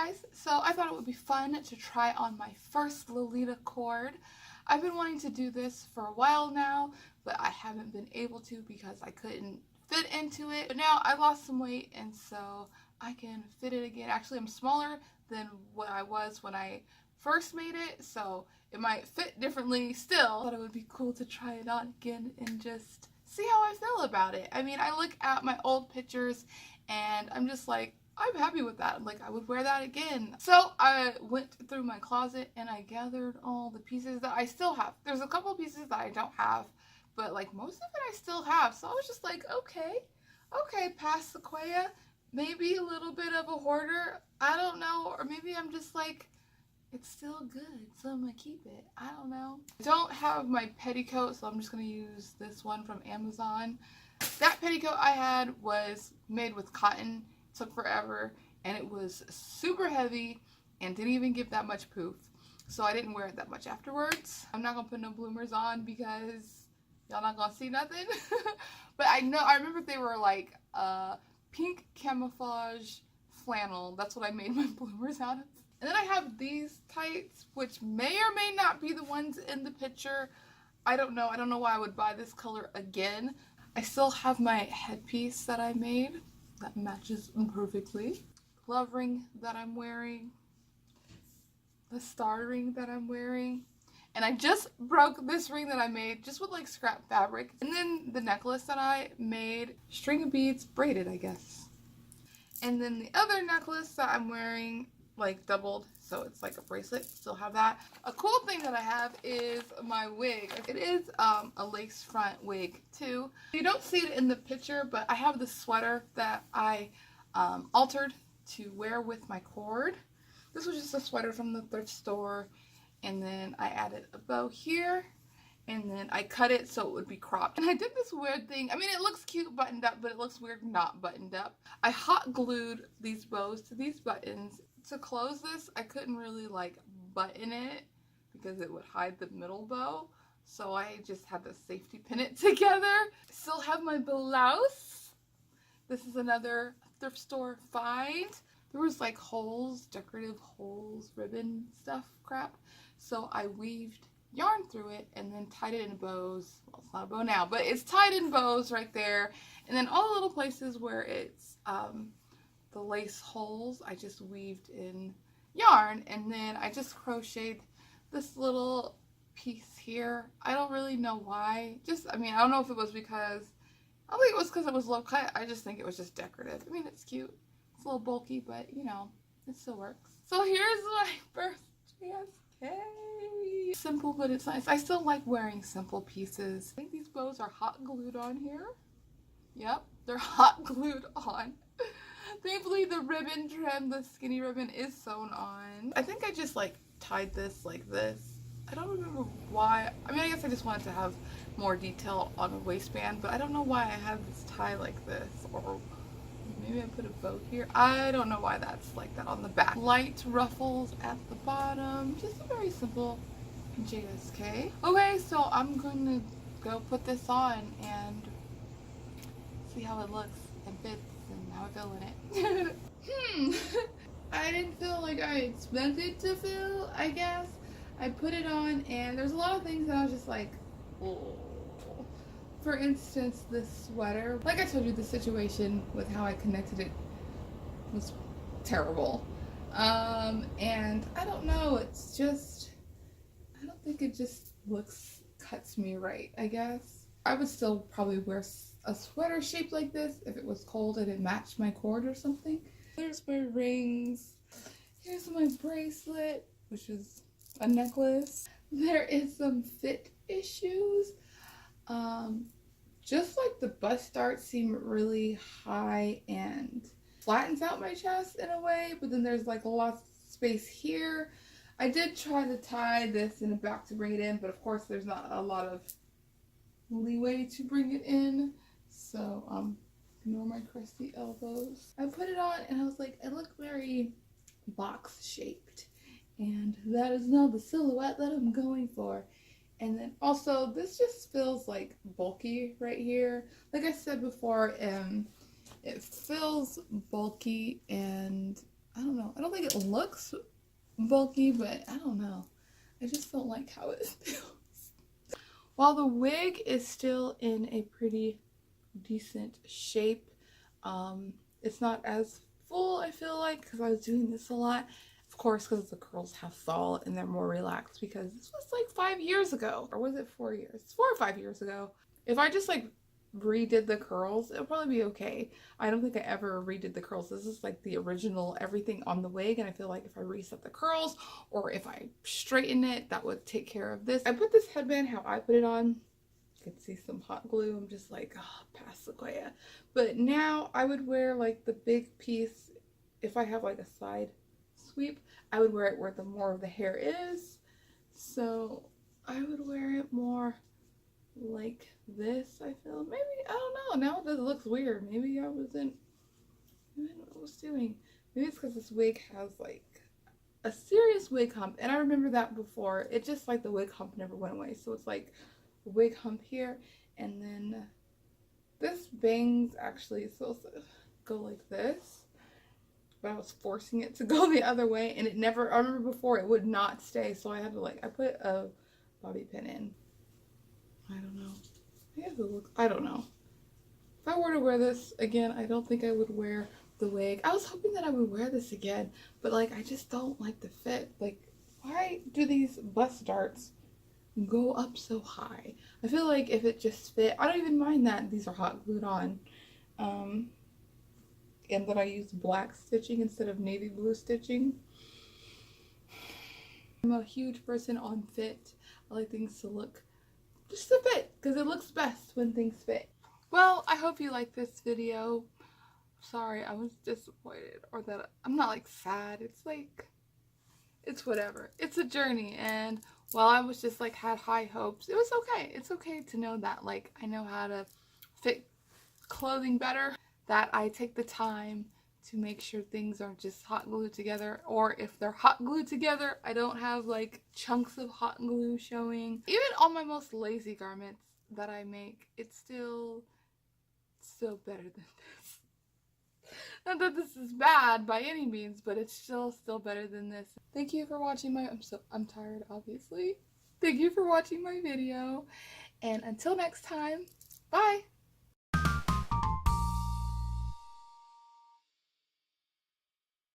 guys, so I thought it would be fun to try on my first Lolita cord. I've been wanting to do this for a while now, but I haven't been able to because I couldn't fit into it. But now I lost some weight and so I can fit it again. Actually, I'm smaller than what I was when I first made it, so it might fit differently still. I thought it would be cool to try it on again and just see how I feel about it. I mean, I look at my old pictures and I'm just like, I'm happy with that. Like, I would wear that again. So I went through my closet and I gathered all the pieces that I still have. There's a couple of pieces that I don't have, but like most of it I still have. So I was just like, okay, past Sequoia, maybe a little bit of a hoarder. I don't know, or maybe I'm just like, it's still good, so I'm gonna keep it. I don't know. I don't have my petticoat, so I'm just gonna use this one from Amazon. That petticoat I had was made with cotton. Took forever, and it was super heavy and didn't even give that much poof, so I didn't wear it that much afterwards. I'm not gonna put no bloomers on because y'all not gonna see nothing. But I remember they were like pink camouflage flannel. That's what I made my bloomers out of. And then I have these tights, which may or may not be the ones in the picture. I don't know why I would buy this color again. I still have my headpiece that I made that matches perfectly. Glove ring that I'm wearing. The star ring that I'm wearing. And I just broke this ring that I made just with like scrap fabric. And then the necklace that I made, string of beads, braided I guess. And then the other necklace that I'm wearing, like doubled, so it's like a bracelet, still have that. A cool thing that I have is my wig. It is a lace front wig too. You don't see it in the picture, but I have the sweater that I altered to wear with my cord. This was just a sweater from the thrift store, and then I added a bow here, and then I cut it so it would be cropped. And I did this weird thing. I mean, it looks cute buttoned up, but it looks weird not buttoned up. I hot glued these bows to these buttons. To close this, I couldn't really like button it because it would hide the middle bow, so I just had to safety pin it together. Still have my blouse. This is another thrift store find. There was like holes, decorative holes, ribbon stuff crap, so I weaved yarn through it and then tied it in bows. Well, it's not a bow now, but it's tied in bows right there, and then all the little places where it's the lace holes, I just weaved in yarn, and then I just crocheted this little piece here. I don't really know why. I don't know if it was because, I think it was because it was low cut. I just think it was just decorative. I mean, it's cute. It's a little bulky, but you know, it still works. So here's my first JSK. Simple, but it's nice. I still like wearing simple pieces. I think these bows are hot glued on here. Yep, they're hot glued on. Thankfully, the ribbon trim, the skinny ribbon, is sewn on. I think I just like tied this like this. I don't remember why. I mean, I guess I just wanted to have more detail on the waistband, but I don't know why I have this tie like this, or maybe I put a bow here. I don't know why that's like that on the back. Light ruffles at the bottom. Just a very simple JSK. Okay, so I'm going to go put this on and see how it looks and fits and how I feel in it. I didn't feel like I expected to feel, I guess. I put it on and there's a lot of things that I was just like, oh. For instance, this sweater. Like I told you, the situation with how I connected it was terrible. And I don't know, it's just, I don't think it just cuts me right, I guess. I would still probably wear a sweater shaped like this if it was cold and it matched my cord or something. There's my rings. Here's my bracelet, which is a necklace. There is some fit issues. Just like the bust darts seem really high and flattens out my chest in a way, but then there's like a lot of space here. I did try to tie this in the back to bring it in, but of course there's not a lot of leeway to bring it in, so ignore my crusty elbows. I put it on and I was like, I look very box shaped, and that is not the silhouette that I'm going for. And then also this just feels like bulky right here. Like I said before, it feels bulky, and I don't know. I don't think it looks bulky, but I don't know. I just don't like how it feels. While the wig is still in a pretty decent shape, it's not as full, I feel like, because I was doing this a lot. Of course, because the curls have fall and they're more relaxed, because this was like 5 years ago. Or was it 4 years? It's 4 or 5 years ago. If I just like redid the curls, it'll probably be okay. I don't think I ever redid the curls. This is like the original everything on the wig, and I feel like if I reset the curls or if I straighten it, that would take care of this. I put this headband how I put it on. You can see some hot glue. I'm just like, oh, past Sequoia. But now I would wear like the big piece. If I have like a side sweep, I would wear it where the more of the hair is. So I would wear it more like this, I feel. Maybe, I don't know. Now this looks weird. Maybe I wasn't, I don't know what I was doing. Maybe it's because this wig has like a serious wig hump. And I remember that before. It just like the wig hump never went away. So it's like a wig hump here. And then this bangs actually supposed to go like this. But I was forcing it to go the other way. And it never, I remember before it would not stay. So I had to like, I put a bobby pin in. I don't know. I guess it looks, I don't know. If I were to wear this again, I don't think I would wear the wig. I was hoping that I would wear this again, but like I just don't like the fit. Like, why do these bust darts go up so high? I feel like if it just fit, I don't even mind that these are hot glued on. And that I use black stitching instead of navy blue stitching. I'm a huge person on fit. I like things to look just a fit, because it looks best when things fit. Well, I hope you like this video. Sorry, I was disappointed, or that I'm not like sad. It's like, it's whatever. It's a journey, and while I was just like had high hopes, it was okay. It's okay to know that like I know how to fit clothing better, that I take the time to make sure things aren't just hot glued together, or if they're hot glued together, I don't have like chunks of hot glue showing. Even on my most lazy garments that I make, it's still better than this. Not that this is bad by any means, but it's still better than this. Thank you for watching my, I'm tired obviously. Thank you for watching my video, and until next time, bye!